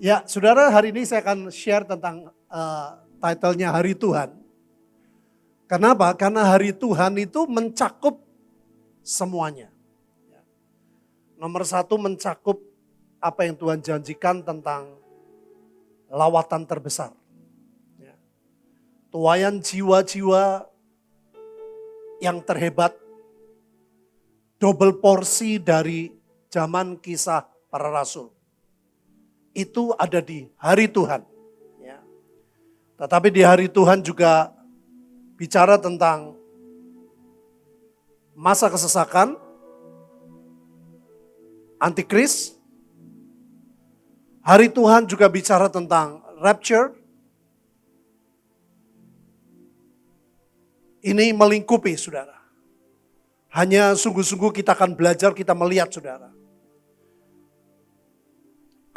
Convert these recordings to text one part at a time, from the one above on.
Ya, saudara, hari ini saya akan share tentang title-nya Hari Tuhan. Kenapa? Karena Hari Tuhan itu mencakup semuanya. Nomor satu, mencakup apa yang Tuhan janjikan tentang lawatan terbesar. Tuaian jiwa-jiwa yang terhebat, double porsi dari zaman kisah para rasul. Itu ada di hari Tuhan. Ya. Tetapi di hari Tuhan juga bicara tentang masa kesesakan, antikris. Hari Tuhan juga bicara tentang rapture. Ini melingkupi, saudara. Hanya sungguh-sungguh kita akan belajar, kita melihat, saudara.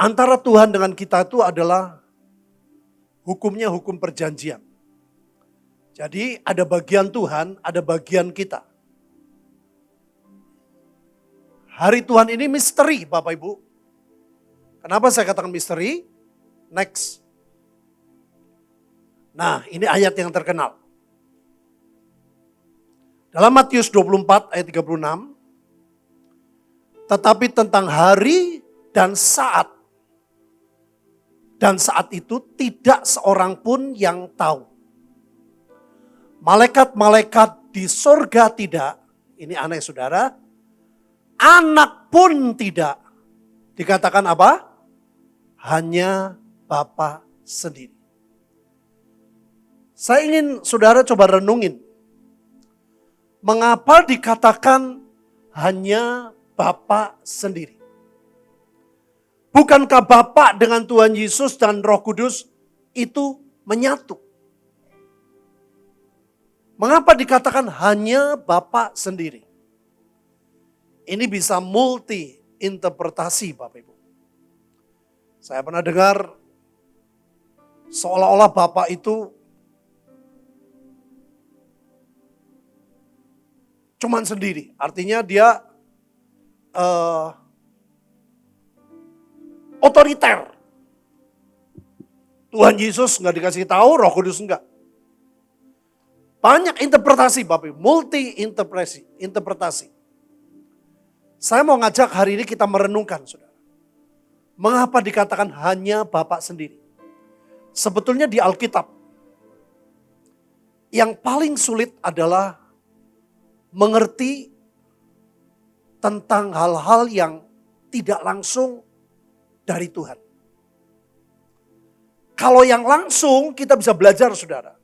Antara Tuhan dengan kita itu adalah hukumnya hukum perjanjian. Jadi ada bagian Tuhan, ada bagian kita. Hari Tuhan ini misteri, Bapak Ibu. Kenapa saya katakan misteri? Next. Nah, ini ayat yang terkenal. Dalam Matius 24 ayat 36. Tetapi tentang hari dan saat itu tidak seorang pun yang tahu. Malaikat-malaikat di sorga tidak, ini aneh saudara, anak pun tidak. Dikatakan apa? Hanya Bapa sendiri. Saya ingin saudara coba renungin. Mengapa dikatakan hanya Bapa sendiri? Bukankah Bapa dengan Tuhan Yesus dan Roh Kudus itu menyatu? Mengapa dikatakan hanya Bapa sendiri? Ini bisa multi interpretasi, Bapak Ibu. Saya pernah dengar seolah-olah Bapa itu cuman sendiri. Artinya dia otoriter. Tuhan Yesus nggak dikasih tahu, Roh Kudus enggak. Banyak interpretasi, Bapak, multi interpretasi. Saya mau ngajak hari ini kita merenungkan, saudara. Mengapa dikatakan hanya Bapa sendiri? Sebetulnya di Alkitab, yang paling sulit adalah mengerti tentang hal-hal yang tidak langsung dari Tuhan. Kalau yang langsung kita bisa belajar, saudara.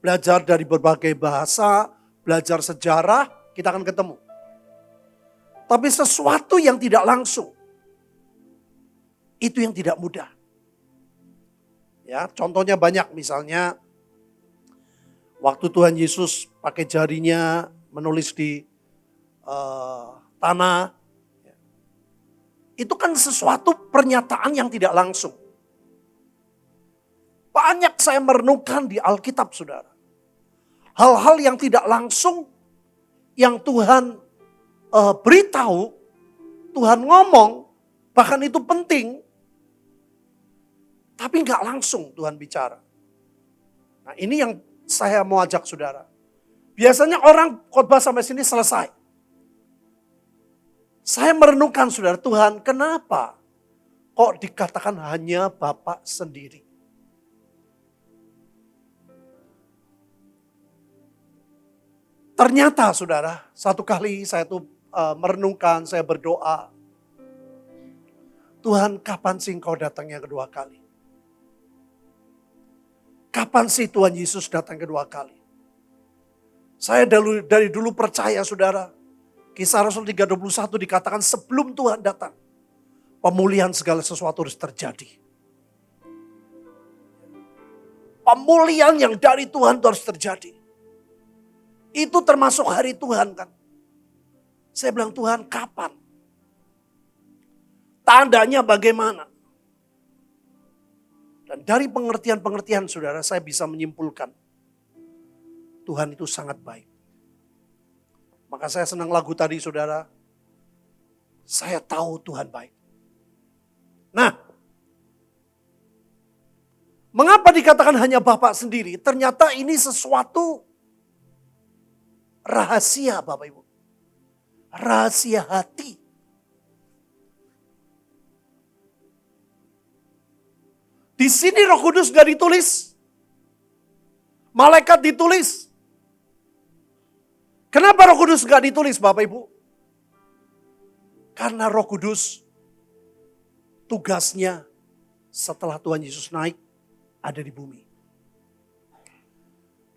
Belajar dari berbagai bahasa, belajar sejarah, kita akan ketemu. Tapi sesuatu yang tidak langsung, itu yang tidak mudah. Ya, contohnya banyak, misalnya waktu Tuhan Yesus pakai jarinya menulis di tanah, itu kan sesuatu pernyataan yang tidak langsung. Banyak saya merenungkan di Alkitab, saudara. Hal-hal yang tidak langsung yang Tuhan beritahu, Tuhan ngomong, bahkan itu penting, tapi nggak langsung Tuhan bicara. Nah, ini yang saya mau ajak saudara. Biasanya orang khotbah sampai sini selesai. Saya merenungkan, saudara, Tuhan, kenapa kok dikatakan hanya Bapa sendiri? Ternyata, saudara, satu kali saya tuh merenungkan, saya berdoa. Tuhan, kapan sih Engkau datang yang kedua kali? Kapan sih Tuhan Yesus datang kedua kali? Saya dari dulu percaya, saudara. Kisah Rasul 3:21 dikatakan sebelum Tuhan datang, pemulihan segala sesuatu harus terjadi. Pemulihan yang dari Tuhan itu harus terjadi. Itu termasuk hari Tuhan kan. Saya bilang, Tuhan, kapan? Tandanya bagaimana? Dan dari pengertian-pengertian, saudara, saya bisa menyimpulkan Tuhan itu sangat baik. Maka saya senang lagu tadi, saudara. Saya tahu Tuhan baik. Nah, Mengapa dikatakan hanya Bapak sendiri? Ternyata ini sesuatu rahasia Bapak Ibu. Rahasia hati. Di sini Roh Kudus gak ditulis. Malaikat ditulis. Kenapa Roh Kudus gak ditulis Bapak Ibu? Karena Roh Kudus tugasnya setelah Tuhan Yesus naik ada di bumi.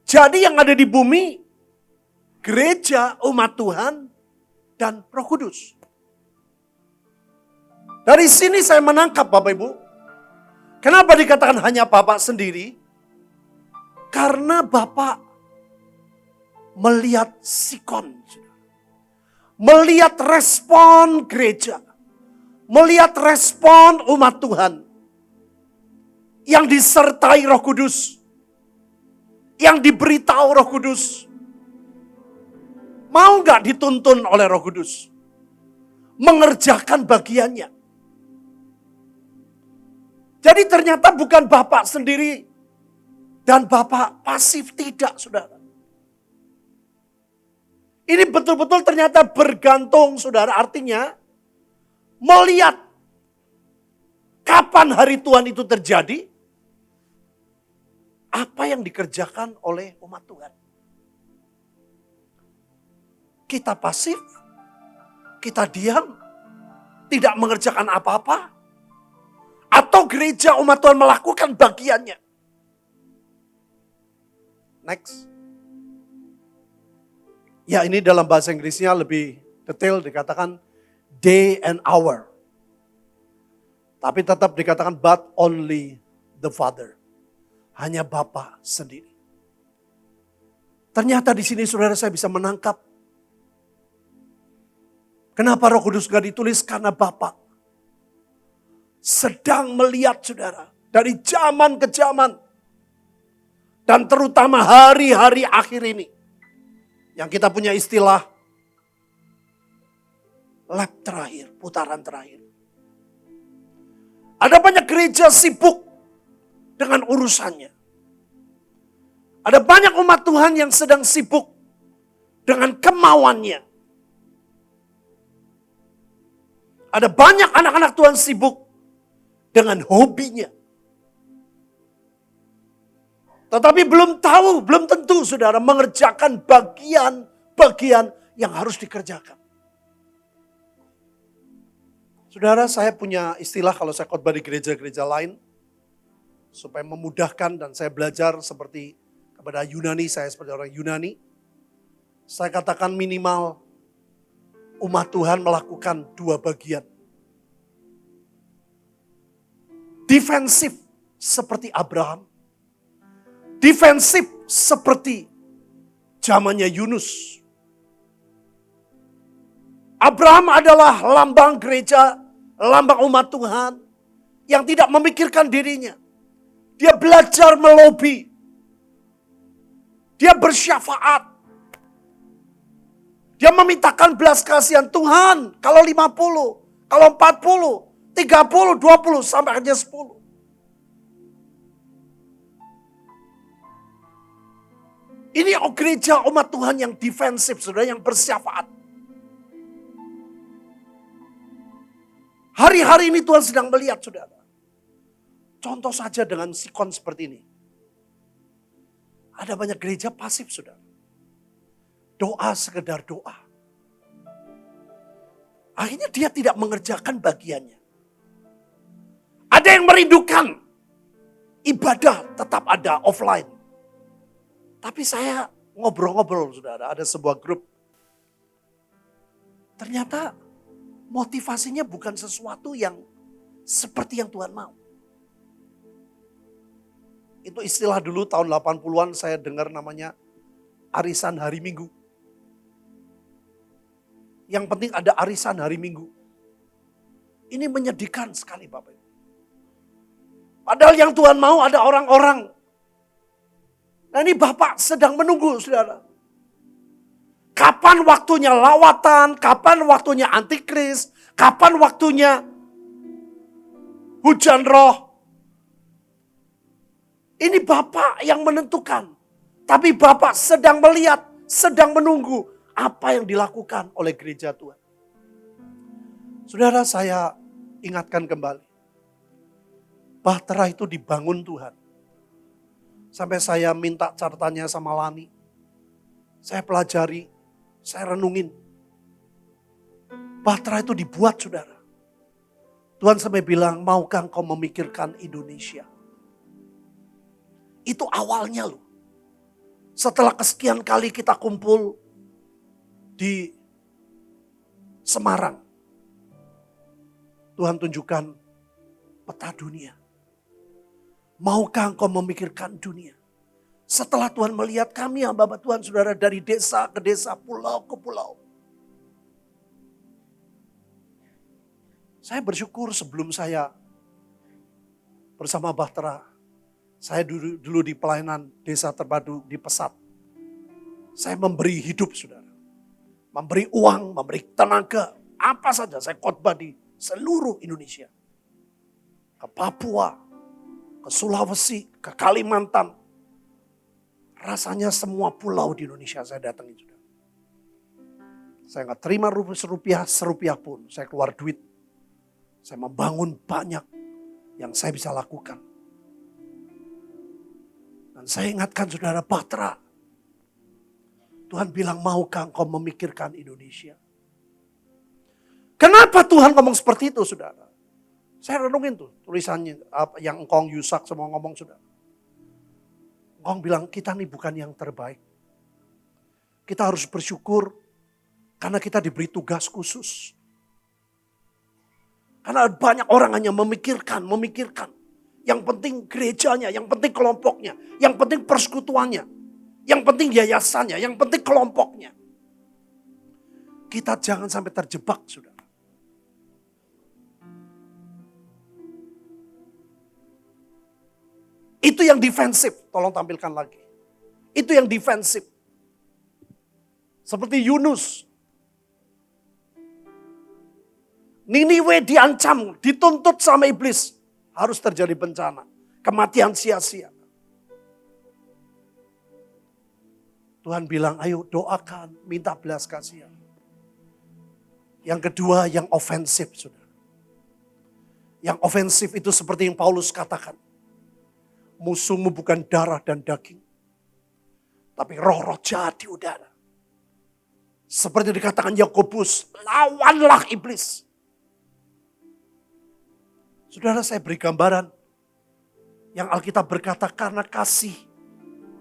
Jadi yang ada di bumi, gereja, umat Tuhan, dan Roh Kudus. Dari sini saya menangkap Bapak Ibu. Kenapa dikatakan hanya Bapak sendiri? Karena Bapak melihat sikon. Melihat respon gereja. Melihat respon umat Tuhan. Yang disertai Roh Kudus. Yang diberitahu Roh Kudus. Mau gak dituntun oleh Roh Kudus? Mengerjakan bagiannya. Jadi ternyata bukan Bapak sendiri dan Bapak pasif, tidak saudara. Ini betul-betul ternyata bergantung saudara, artinya melihat kapan hari Tuhan itu terjadi, apa yang dikerjakan oleh umat Tuhan. Kita pasif, kita diam, tidak mengerjakan apa-apa. Atau gereja umat Tuhan melakukan bagiannya. Next. Ya, ini dalam bahasa Inggrisnya lebih detail dikatakan day and hour. Tapi tetap dikatakan but only the Father. Hanya Bapa sendiri. Ternyata di sini saudara saya bisa menangkap. Kenapa Roh Kudus gak ditulis? Karena Bapa sedang melihat saudara. Dari zaman ke zaman. Dan terutama hari-hari akhir ini. Yang kita punya istilah lap terakhir, putaran terakhir. Ada banyak gereja sibuk dengan urusannya. Ada banyak umat Tuhan yang sedang sibuk dengan kemauannya. Ada banyak anak-anak Tuhan sibuk dengan hobinya. Tetapi belum tahu, belum tentu saudara mengerjakan bagian-bagian yang harus dikerjakan. Saudara, saya punya istilah kalau saya khotbah di gereja-gereja lain. Supaya memudahkan dan saya belajar seperti kepada Yunani, saya seperti orang Yunani. Saya katakan minimal umat Tuhan melakukan 2 bagian. Defensif seperti Abraham. Defensif seperti zamannya Yunus. Abraham adalah lambang gereja, lambang umat Tuhan yang tidak memikirkan dirinya. Dia belajar melobi. Dia bersyafaat. Dia memintakan belas kasihan Tuhan. Kalau 50, kalau 40, 30, 20, sampai akhirnya 10. Ini gereja umat Tuhan yang defensif, saudara, yang bersyafaat. Hari-hari ini Tuhan sedang melihat, saudara. Contoh saja dengan sikon seperti ini. Ada banyak gereja pasif, saudara. Doa sekedar doa. Akhirnya dia tidak mengerjakan bagiannya. Ada yang merindukan ibadah tetap ada offline. Tapi saya ngobrol-ngobrol, saudara, ada sebuah grup. Ternyata motivasinya bukan sesuatu yang seperti yang Tuhan mau. Itu istilah dulu tahun 80-an saya dengar namanya arisan hari Minggu. Yang penting ada arisan hari Minggu. Ini menyedihkan sekali Bapak Ibu. Padahal yang Tuhan mau ada orang-orang. Nah ini Bapak sedang menunggu saudara. Kapan waktunya lawatan, kapan waktunya antikris, kapan waktunya hujan roh. Ini Bapak yang menentukan. Tapi Bapak sedang melihat, sedang menunggu apa yang dilakukan oleh gereja Tuhan. Saudara, saya ingatkan kembali. Bahtera itu dibangun Tuhan. Sampai saya minta catatannya sama Lani. Saya pelajari, saya renungin. Bahtera itu dibuat, saudara. Tuhan sampai bilang, maukah engkau memikirkan Indonesia? Itu awalnya loh. Setelah kesekian kali kita kumpul di Semarang, Tuhan tunjukkan peta dunia. Maukah engkau memikirkan dunia? Setelah Tuhan melihat kami, hamba Tuhan, saudara, dari desa ke desa, pulau ke pulau. Saya bersyukur sebelum saya bersama Bahtera, saya dulu di pelayanan desa terpadu di Pesat. Saya memberi hidup, saudara. Memberi uang, memberi tenaga, apa saja. Saya khotbah di seluruh Indonesia. Ke Papua, ke Sulawesi, ke Kalimantan. Rasanya semua pulau di Indonesia saya datangi, saudara. Saya nggak terima serupiah pun. Saya keluar duit. Saya membangun banyak yang saya bisa lakukan. Dan saya ingatkan saudara, Bahtera. Tuhan bilang, maukah engkau memikirkan Indonesia? Kenapa Tuhan ngomong seperti itu, saudara? Saya renungin tuh tulisannya yang Engkong Yusak semua ngomong, saudara. Engkong bilang, kita nih bukan yang terbaik. Kita harus bersyukur karena kita diberi tugas khusus. Karena banyak orang hanya memikirkan. Yang penting gerejanya, yang penting kelompoknya, yang penting persekutuannya, yang penting yayasannya, yang penting kelompoknya. Kita jangan sampai terjebak, saudara. Itu yang defensif, tolong tampilkan lagi. Itu yang defensif. Seperti Yunus. Niniwe diancam, dituntut sama iblis. Harus terjadi bencana. Kematian sia-sia. Tuhan bilang, ayo doakan, minta belas kasihan. Yang kedua, yang ofensif, saudara. Yang ofensif itu seperti yang Paulus katakan. Musuhmu bukan darah dan daging. Tapi roh-roh jahat di udara. Seperti dikatakan Yakobus, lawanlah iblis. Saudara, saya beri gambaran yang Alkitab berkata karena kasih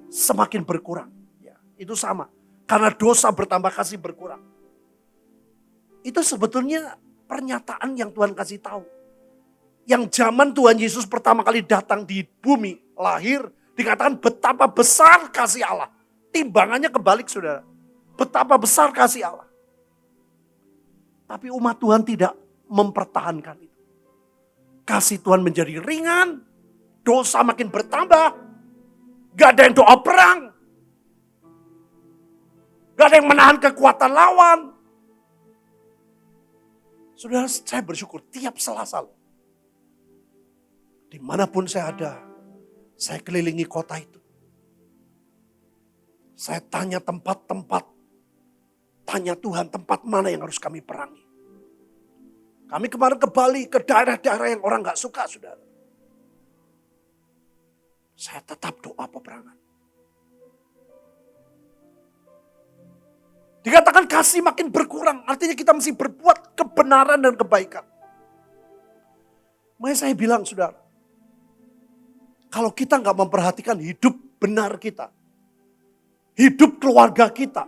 semakin berkurang. Ya, itu sama. Karena dosa bertambah, kasih berkurang. Itu sebetulnya pernyataan yang Tuhan kasih tahu. Yang zaman Tuhan Yesus pertama kali datang di bumi, lahir, dikatakan betapa besar kasih Allah. Timbangannya kebalik, saudara. Betapa besar kasih Allah. Tapi umat Tuhan tidak mempertahankan itu. Kasih Tuhan menjadi ringan, dosa makin bertambah, gak ada yang doa perang, gak ada yang menahan kekuatan lawan. Saudara, saya bersyukur tiap Selasa, dimanapun saya ada, saya kelilingi kota itu. Saya tanya tempat-tempat, tanya Tuhan tempat mana yang harus kami perangi. Kami kemarin ke Bali, ke daerah-daerah yang orang gak suka, saudara. Saya tetap doa peperangan. Dikatakan kasih makin berkurang, artinya kita mesti berbuat kebenaran dan kebaikan. Makanya saya bilang, saudara, kalau kita gak memperhatikan hidup benar kita, hidup keluarga kita,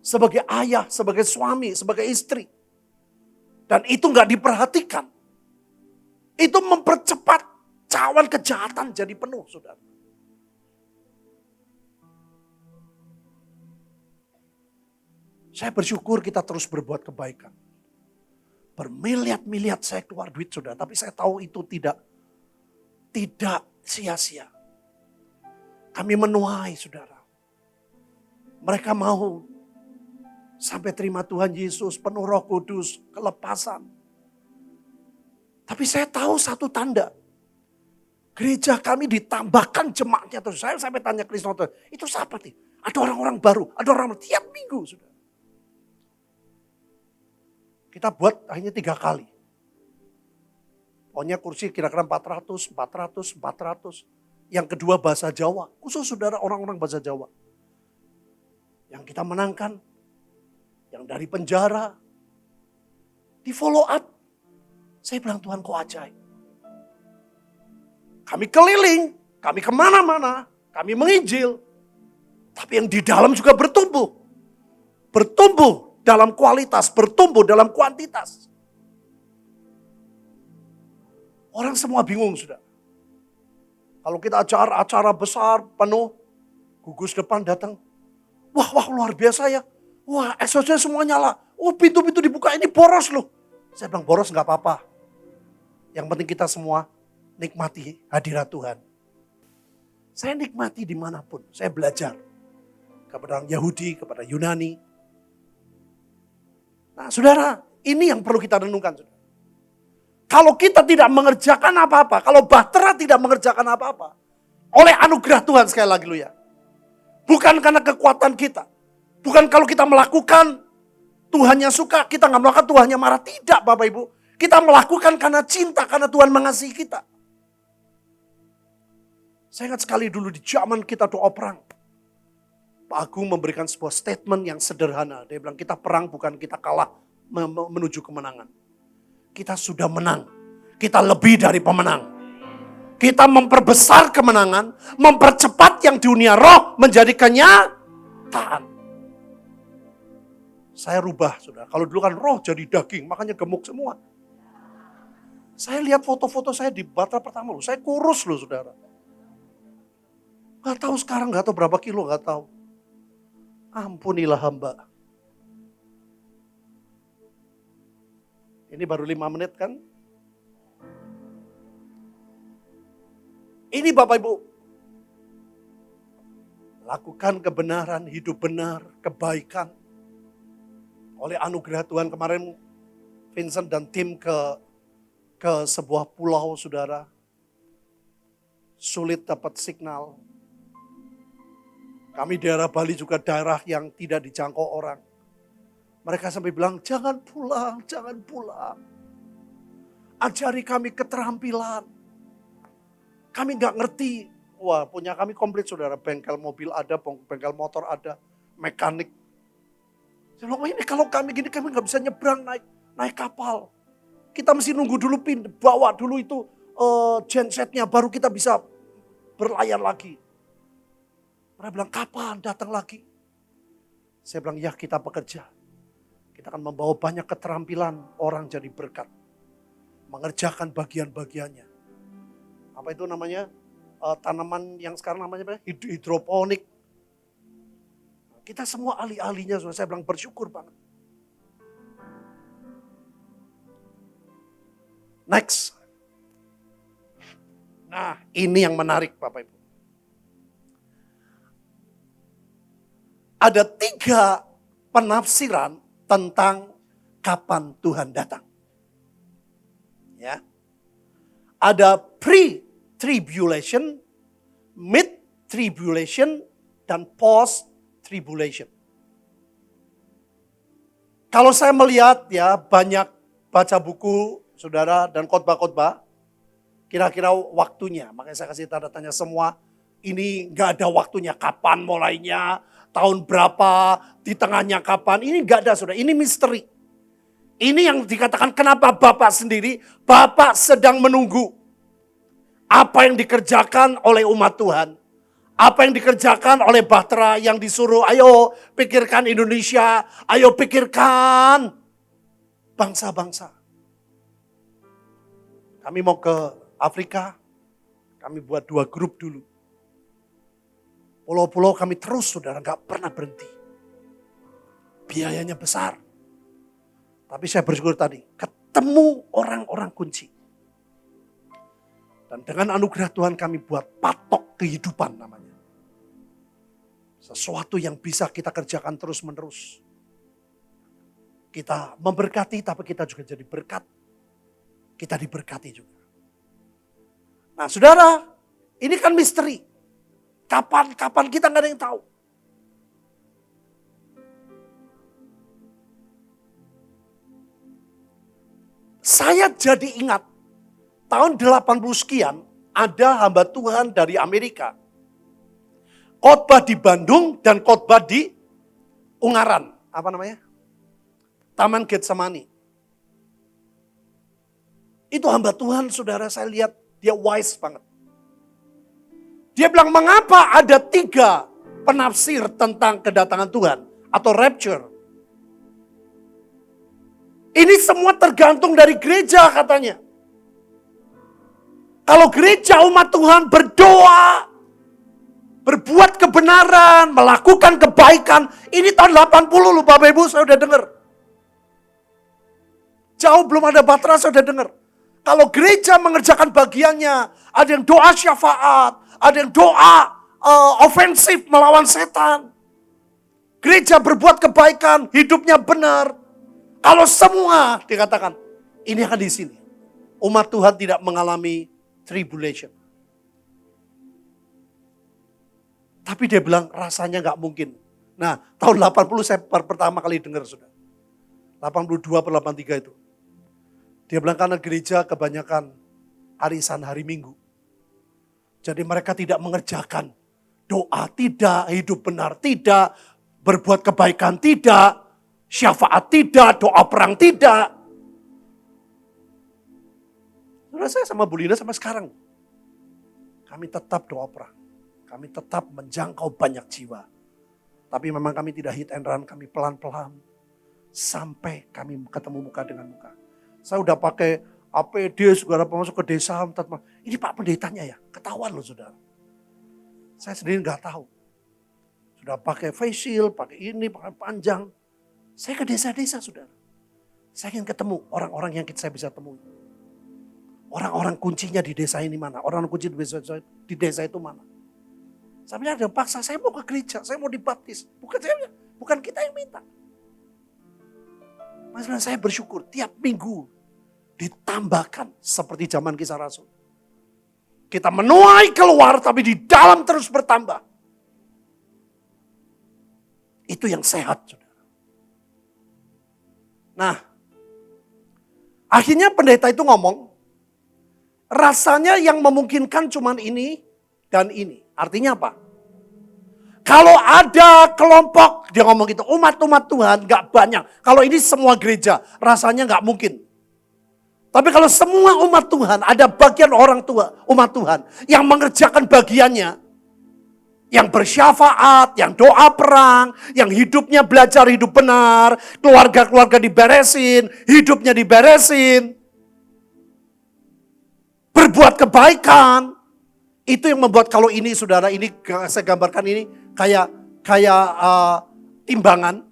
sebagai ayah, sebagai suami, sebagai istri, dan itu gak diperhatikan, itu mempercepat cawan kejahatan jadi penuh, saudara. Saya bersyukur kita terus berbuat kebaikan. Bermiliat-miliat saya keluar duit, saudara. Tapi saya tahu itu tidak sia-sia. Kami menuai, saudara. Mereka mau sampai terima Tuhan Yesus, penuh Roh Kudus, kelepasan. Tapi saya tahu satu tanda. Gereja kami ditambahkan jemaatnya terus. Saya sampai tanya ke Krisnoto, itu siapa nih? Ada orang-orang baru, ada orang tiap minggu sudah. Kita buat hanya 3 kali. Pokoknya kursi kira-kira 400, 400, 400. Yang kedua bahasa Jawa, khusus saudara orang-orang bahasa Jawa. Yang kita menangkan, yang dari penjara, di follow up. Saya bilang Tuhan kok ajaib. Kami keliling, kami kemana-mana, kami menginjil. Tapi yang di dalam juga bertumbuh. Bertumbuh dalam kualitas, bertumbuh dalam kuantitas. Orang semua bingung sudah. Kalau kita acara besar, penuh, gugus depan datang. Wah luar biasa ya. Wah exhaustnya semua nyala. Oh pintu-pintu dibuka ini boros loh. Saya bilang boros gak apa-apa. Yang penting kita semua nikmati hadirat Tuhan. Saya nikmati dimanapun. Saya belajar. Kepada orang Yahudi, kepada Yunani. Nah saudara, ini yang perlu kita renungkan. Saudara. Kalau kita tidak mengerjakan apa-apa, kalau Bahtera tidak mengerjakan apa-apa, oleh anugerah Tuhan sekali lagi lu ya. Bukan karena kekuatan kita. Bukan kalau kita melakukan, Tuhannya suka, kita nggak melakukan, Tuhannya marah. Tidak Bapak Ibu. Kita melakukan karena cinta, karena Tuhan mengasihi kita. Saya ingat sekali dulu di zaman kita doa perang. Pak Agung memberikan sebuah statement yang sederhana. Dia bilang kita perang bukan kita kalah menuju kemenangan. Kita sudah menang. Kita lebih dari pemenang. Kita memperbesar kemenangan. Mempercepat yang di dunia roh menjadi kenyataan. Saya rubah saudara. Kalau dulu kan roh jadi daging. Makanya gemuk semua. Saya lihat foto-foto saya di Bahtera pertama. Saya kurus loh saudara. Gak tahu sekarang, gak tahu berapa kilo, gak tahu. Ampunilah hamba. Ini baru 5 menit kan? Ini Bapak Ibu. Lakukan kebenaran, hidup benar, kebaikan. Oleh anugerah Tuhan kemarin Vincent dan tim ke sebuah pulau saudara. Sulit dapat signal. Kami daerah Bali juga daerah yang tidak dijangkau orang. Mereka sampai bilang, jangan pulang, jangan pulang. Ajari kami keterampilan. Kami gak ngerti. Wah punya kami komplit saudara. Bengkel mobil ada, bengkel motor ada, mekanik. Saya bilang, oh ini kalau kami gini kami gak bisa nyebrang naik kapal. Kita mesti nunggu dulu bawa dulu itu gensetnya baru kita bisa berlayar lagi. Mereka bilang, kapan datang lagi? Saya bilang, ya kita bekerja. Kita akan membawa banyak keterampilan orang jadi berkat. Mengerjakan bagian-bagiannya. Apa itu namanya? Tanaman yang sekarang namanya hidroponik. Kita semua ahli-ahlinya. Saya bilang bersyukur banget. Next. Nah ini yang menarik Bapak Ibu. Ada 3 penafsiran tentang kapan Tuhan datang. Ya. Ada pre-tribulation, mid-tribulation, dan post-tribulation. Kalau saya melihat ya banyak baca buku saudara dan khotbah-khotbah, kira-kira waktunya, makanya saya kasih tanda tanya semua, ini gak ada waktunya, kapan mulainya, tahun berapa, di tengahnya kapan, ini gak ada saudara, ini misteri. Ini yang dikatakan kenapa Bapak sendiri, Bapak sedang menunggu. Apa yang dikerjakan oleh umat Tuhan. Apa yang dikerjakan oleh Bahtera yang disuruh, ayo pikirkan Indonesia, ayo pikirkan bangsa-bangsa. Kami mau ke Afrika, kami buat 2 grup dulu. Pulau-pulau kami terus saudara, gak pernah berhenti. Biayanya besar. Tapi saya bersyukur tadi, ketemu orang-orang kunci. Dan dengan anugerah Tuhan kami buat patok kehidupan namanya. Sesuatu yang bisa kita kerjakan terus menerus. Kita memberkati tapi kita juga jadi berkat. Kita diberkati juga. Nah saudara, Ini kan misteri. Kapan kita nggak ada yang tahu. Saya jadi ingat, tahun 80 sekian, ada hamba Tuhan dari Amerika. Khotbah di Bandung dan khotbah di Ungaran. Apa namanya? Taman Getsemani. Itu hamba Tuhan, saudara, saya lihat dia wise banget. Dia bilang, mengapa ada 3 penafsir tentang kedatangan Tuhan atau rapture? Ini semua tergantung dari gereja katanya. Kalau gereja umat Tuhan berdoa, berbuat kebenaran, melakukan kebaikan. Ini tahun 80 loh Bapak Ibu, saya udah dengar. Jauh belum ada Batra, saya udah dengar. Kalau gereja mengerjakan bagiannya, ada yang doa syafaat, ada yang doa ofensif melawan setan. Gereja berbuat kebaikan, hidupnya benar. Kalau semua dikatakan, ini akan di sini. Umat Tuhan tidak mengalami tribulation. Tapi dia bilang rasanya gak mungkin. Nah, tahun 80 saya pertama kali dengar sudah. 82 per 83 itu. Dia bilang karena gereja kebanyakan arisan hari Minggu. Jadi mereka tidak mengerjakan doa, tidak, hidup benar, tidak, berbuat kebaikan, tidak, syafaat tidak, doa perang tidak. Saudara, saya sama Bu Lina sampai sekarang. Kami tetap doa perang. Kami tetap menjangkau banyak jiwa. Tapi memang kami tidak hit and run, kami pelan-pelan. Sampai kami ketemu muka dengan muka. Saya udah pakai APD, saudara, masuk ke desa. Ini Pak Pendetanya ya, ketahuan loh saudara. Saya sendiri gak tahu. Sudah pakai face shield, pakai ini, pakai panjang. Saya ke desa-desa saudara. Saya ingin ketemu orang-orang yang saya bisa temui. Orang-orang kuncinya di desa ini mana? Orang kunci di desa itu mana? Saya bilang ada paksa, saya mau ke gereja, saya mau dibaptis. Bukan kita yang minta. Masalah saya bersyukur tiap minggu ditambahkan seperti zaman Kisah Rasul. Kita menuai keluar tapi di dalam terus bertambah. Itu yang sehat, saudara. Nah, akhirnya pendeta itu ngomong, rasanya yang memungkinkan cuman ini dan ini. Artinya apa? Kalau ada kelompok, dia ngomong gitu, umat-umat Tuhan gak banyak. Kalau ini semua gereja, rasanya gak mungkin. Tapi kalau semua umat Tuhan, ada bagian orang tua, umat Tuhan, yang mengerjakan bagiannya, yang bersyafaat, yang doa perang, yang hidupnya belajar hidup benar, keluarga-keluarga diberesin, hidupnya diberesin, berbuat kebaikan. Itu yang membuat kalau ini saudara, ini saya gambarkan ini kayak timbangan.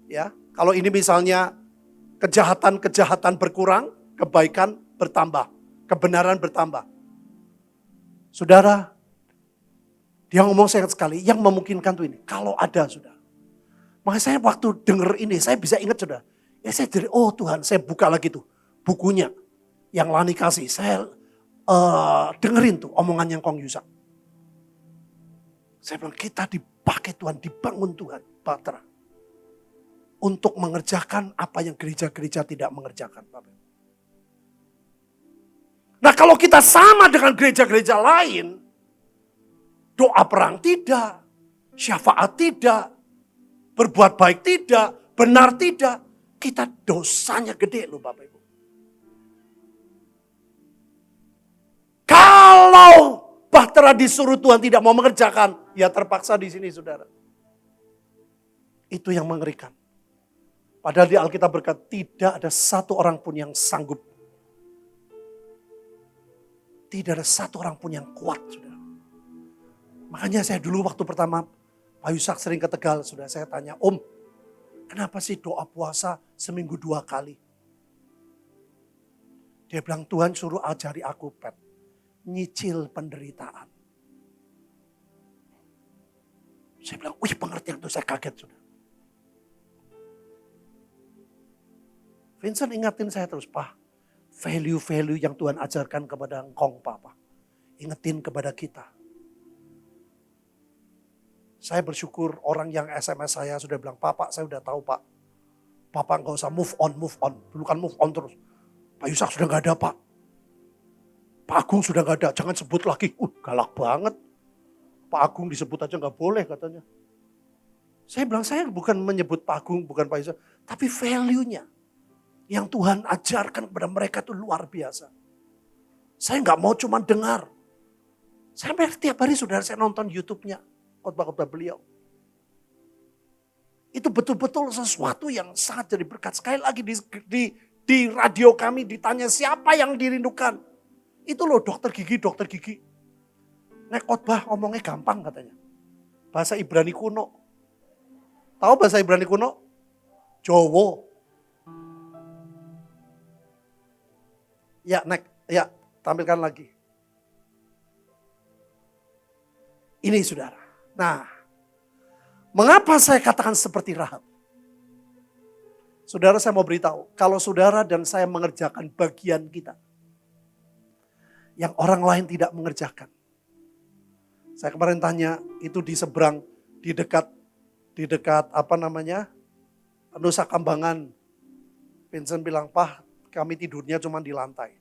Ya, kalau ini misalnya kejahatan berkurang, kebaikan bertambah, kebenaran bertambah. Saudara, dia ngomong sangat sekali, yang memungkinkan tuh ini, kalau ada saudara. Makanya saya waktu denger ini, saya bisa ingat saudara. Ya saya dari, oh Tuhan, saya buka lagi tuh bukunya yang Lani kasih. Saya dengerin tuh omongan yang Kong Yusak. Saya bilang kita dipakai Tuhan, dibangun Tuhan, Batra. Untuk mengerjakan apa yang gereja-gereja tidak mengerjakan. Nah kalau kita sama dengan gereja-gereja lain, doa perang tidak, syafaat tidak, berbuat baik tidak, benar tidak, kita dosanya gede loh Bapak Ibu. Kalau Bahtera disuruh Tuhan tidak mau mengerjakan, ya terpaksa di sini saudara. Itu yang mengerikan. Padahal di Alkitab berkata tidak ada satu orang pun yang sanggup. Tidak ada satu orang pun yang kuat saudara. Makanya saya dulu waktu pertama Pak Yusak sering ke Tegal, sudah saya tanya, Om, kenapa sih doa puasa seminggu 2 kali? Dia bilang Tuhan suruh ajari aku Pet. Nyicil penderitaan. Saya bilang, wih pengertian itu saya kaget sudah. Vincent ingatin saya terus, Pak, value-value yang Tuhan ajarkan kepada engkong Papa. ingetin kepada kita. Saya bersyukur orang yang SMS saya sudah bilang, Pak, saya udah tahu Pak. Bapak nggak usah move on. Dulu kan move on terus. Pak Yusak sudah nggak ada Pak. Pak Agung sudah nggak ada, jangan sebut lagi. Galak banget. Pak Agung disebut aja nggak boleh katanya. Saya bilang, saya bukan menyebut Pak Agung, bukan Pak Yusak. Tapi value-nya yang Tuhan ajarkan kepada mereka itu luar biasa. Saya nggak mau cuma dengar. Sampai tiap hari saudara saya nonton YouTube-nya. Khotbah-khotbah beliau. Itu betul-betul sesuatu yang sangat jadi berkat. Sekali lagi di radio kami ditanya siapa yang dirindukan. Itu loh dokter gigi. Nek khotbah ngomongnya gampang katanya. Bahasa Ibrani kuno. Tahu bahasa Ibrani kuno? Jowo. Ya, tampilkan lagi. Ini saudara. Nah, mengapa saya katakan seperti Rahab? Saudara, saya mau beritahu, kalau saudara dan saya mengerjakan bagian kita, yang orang lain tidak mengerjakan. Saya kemarin tanya, itu di seberang, di dekat Nusa Kambangan. Vincent bilang, Pak, kami tidurnya cuma di lantai.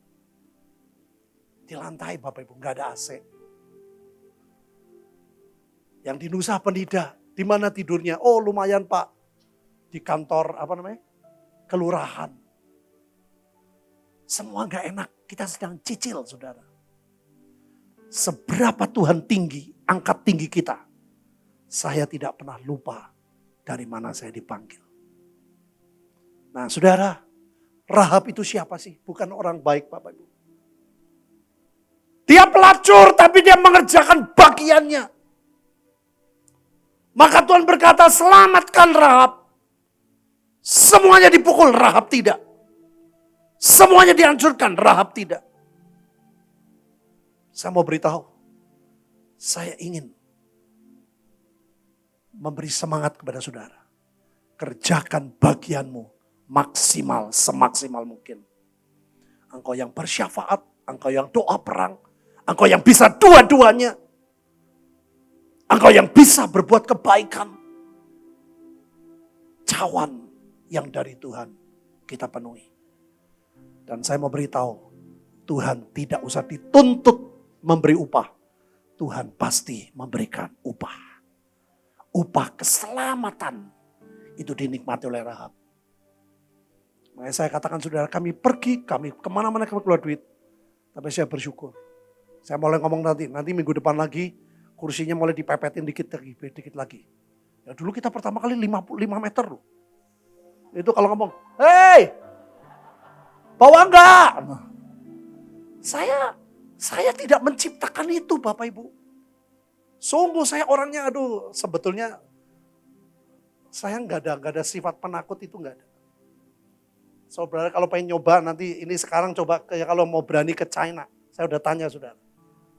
Di lantai Bapak Ibu, nggak ada AC. Yang di Nusa Penida, di mana tidurnya? Oh lumayan Pak, di kantor kelurahan. Semua nggak enak, kita sedang cicil saudara. Seberapa Tuhan tinggi, angkat tinggi kita. Saya tidak pernah lupa dari mana saya dipanggil. Nah saudara, Rahab itu siapa sih? Bukan orang baik Bapak Ibu. Dia pelacur tapi dia mengerjakan bagiannya. Maka Tuhan berkata, selamatkan Rahab. Semuanya dipukul, Rahab tidak. Semuanya dihancurkan, Rahab tidak. Saya mau beritahu, saya ingin memberi semangat kepada saudara. Kerjakan bagianmu maksimal, semaksimal mungkin. Engkau yang bersyafaat, engkau yang doa perang, engkau yang bisa dua-duanya. Engkau yang bisa berbuat kebaikan. Cawan yang dari Tuhan kita penuhi. Dan saya mau beritahu, Tuhan tidak usah dituntut memberi upah. Tuhan pasti memberikan upah. Upah keselamatan itu dinikmati oleh Rahab. Makanya saya katakan saudara, kami pergi, kami kemana-mana kami keluar duit. Tapi saya bersyukur. Saya mulai ngomong nanti minggu depan lagi, kursinya mulai dipepetin dikit lagi. Ya dulu kita pertama kali 5 meter loh. Itu kalau ngomong, hei, bawa enggak? Nah, saya tidak menciptakan itu Bapak Ibu. Sungguh saya orangnya, sebetulnya saya nggak ada sifat penakut itu nggak ada. Saudara kalau pengen nyoba nanti ini sekarang coba kalau mau berani ke China. Saya udah tanya saudara.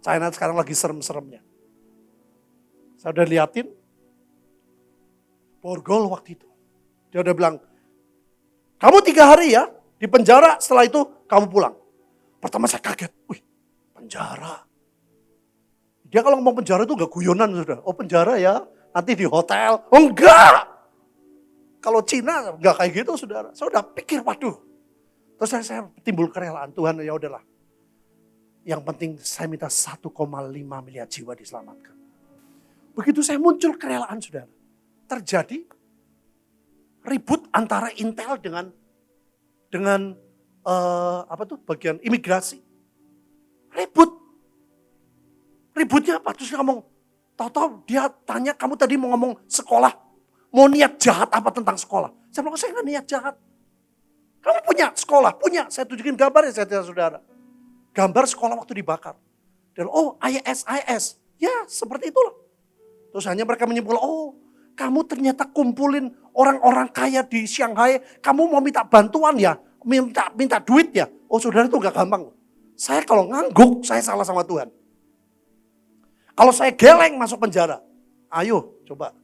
China sekarang lagi serem-seremnya. Saya udah liatin, borgol waktu itu. Dia udah bilang, kamu 3 hari ya di penjara, setelah itu kamu pulang. Pertama saya kaget, wih penjara. Dia kalau ngomong penjara itu gak guyonan sudah. Oh penjara ya, nanti di hotel. Oh enggak. Kalau Cina enggak kayak gitu saudara. Saya udah pikir, waduh. Terus saya timbul kerelaan, Tuhan ya udahlah. Yang penting saya minta 1,5 miliar jiwa diselamatkan. Begitu saya muncul kerelaan saudara, terjadi ribut antara Intel dengan bagian imigrasi. Ributnya apa? Terus dia ngomong, tahu-tahu dia tanya, kamu tadi mau ngomong sekolah, mau niat jahat apa tentang sekolah? Saya bilang, saya nggak niat jahat. Kamu punya sekolah? Punya. Saya tunjukin gambar ya saudara. Gambar sekolah waktu dibakar. Dan IS. Ya seperti itulah. Terus hanya mereka menyimpulkan, kamu ternyata kumpulin orang-orang kaya di Shanghai, kamu mau minta bantuan ya, minta duit ya. Oh saudara itu gak gampang. Saya kalau ngangguk, saya salah sama Tuhan. Kalau saya geleng masuk penjara, ayo coba.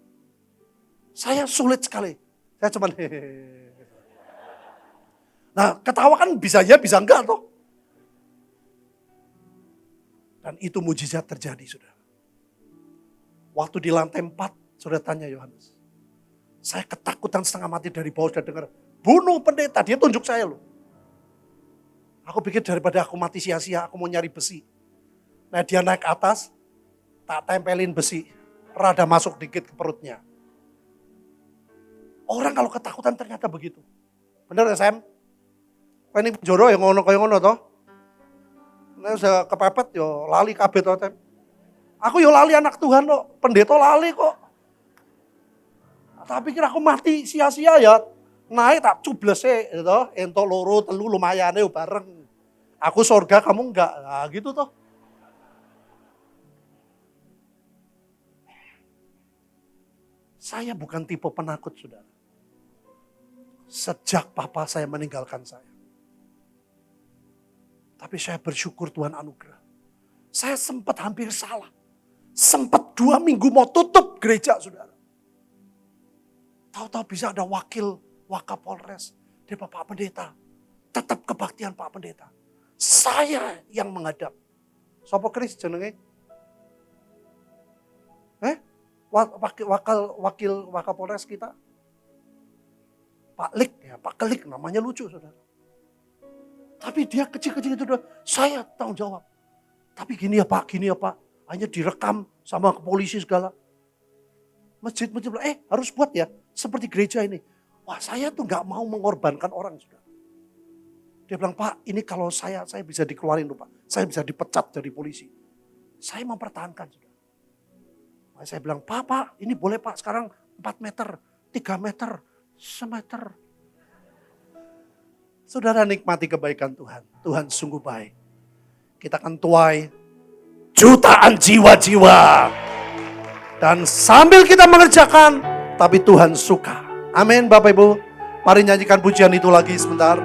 Saya sulit sekali. Saya cuman hehehe. Nah ketawa kan bisa ya, bisa enggak toh. Dan itu mujizat terjadi, saudara. Waktu di lantai 4, saudara tanya Yohanes. Saya ketakutan setengah mati dari bawah, sudah dengar. Bunuh pendeta, dia tunjuk saya loh. Aku pikir daripada aku mati sia-sia, aku mau nyari besi. Nah dia naik ke atas, tak tempelin besi. Rada masuk dikit ke perutnya. Orang kalau ketakutan ternyata begitu. Bener ya Sam? Kau ini joro yang ngono toh? Nah udah kepepet yo lali kabeh toh Sam. Aku yo lali anak Tuhan loh, pendeta lali kok. Tapi kira aku mati sia-sia ya. Naik tak cubles gitu, entok loro telu lumayan bareng. Aku surga kamu enggak, nah gitu toh. Saya bukan tipe penakut, saudara. Sejak papa saya meninggalkan saya. Tapi saya bersyukur Tuhan anugerah. Saya sempat hampir salah. Sempat 2 minggu mau tutup gereja, saudara. Tahu-tahu bisa ada Wakapolres, dia Pak Pendeta. Tetap kebaktian Pak Pendeta. Saya yang menghadap. Sopo Kris jenenge? Wakapolres kita? Pak Lik, ya Pak Kelik namanya lucu saudara. Tapi dia kecil-kecil itu udah, saya tanggung jawab. Tapi gini ya Pak. Hanya direkam sama polisi segala. Masjid-masjid, harus buat ya, seperti gereja ini. Wah saya tuh gak mau mengorbankan orang saudara. Dia bilang, Pak ini kalau saya bisa dikeluarin loh Pak. Saya bisa dipecat dari polisi. Saya mempertahankan saudara. Nah, saya bilang, Pak ini boleh Pak sekarang 4 meter, 3 meter, semeter. Saudara nikmati kebaikan Tuhan. Tuhan sungguh baik. Kita akan tuai jutaan jiwa-jiwa. Dan sambil kita mengerjakan, tapi Tuhan suka. Amin Bapak Ibu. Mari nyanyikan pujian itu lagi sebentar.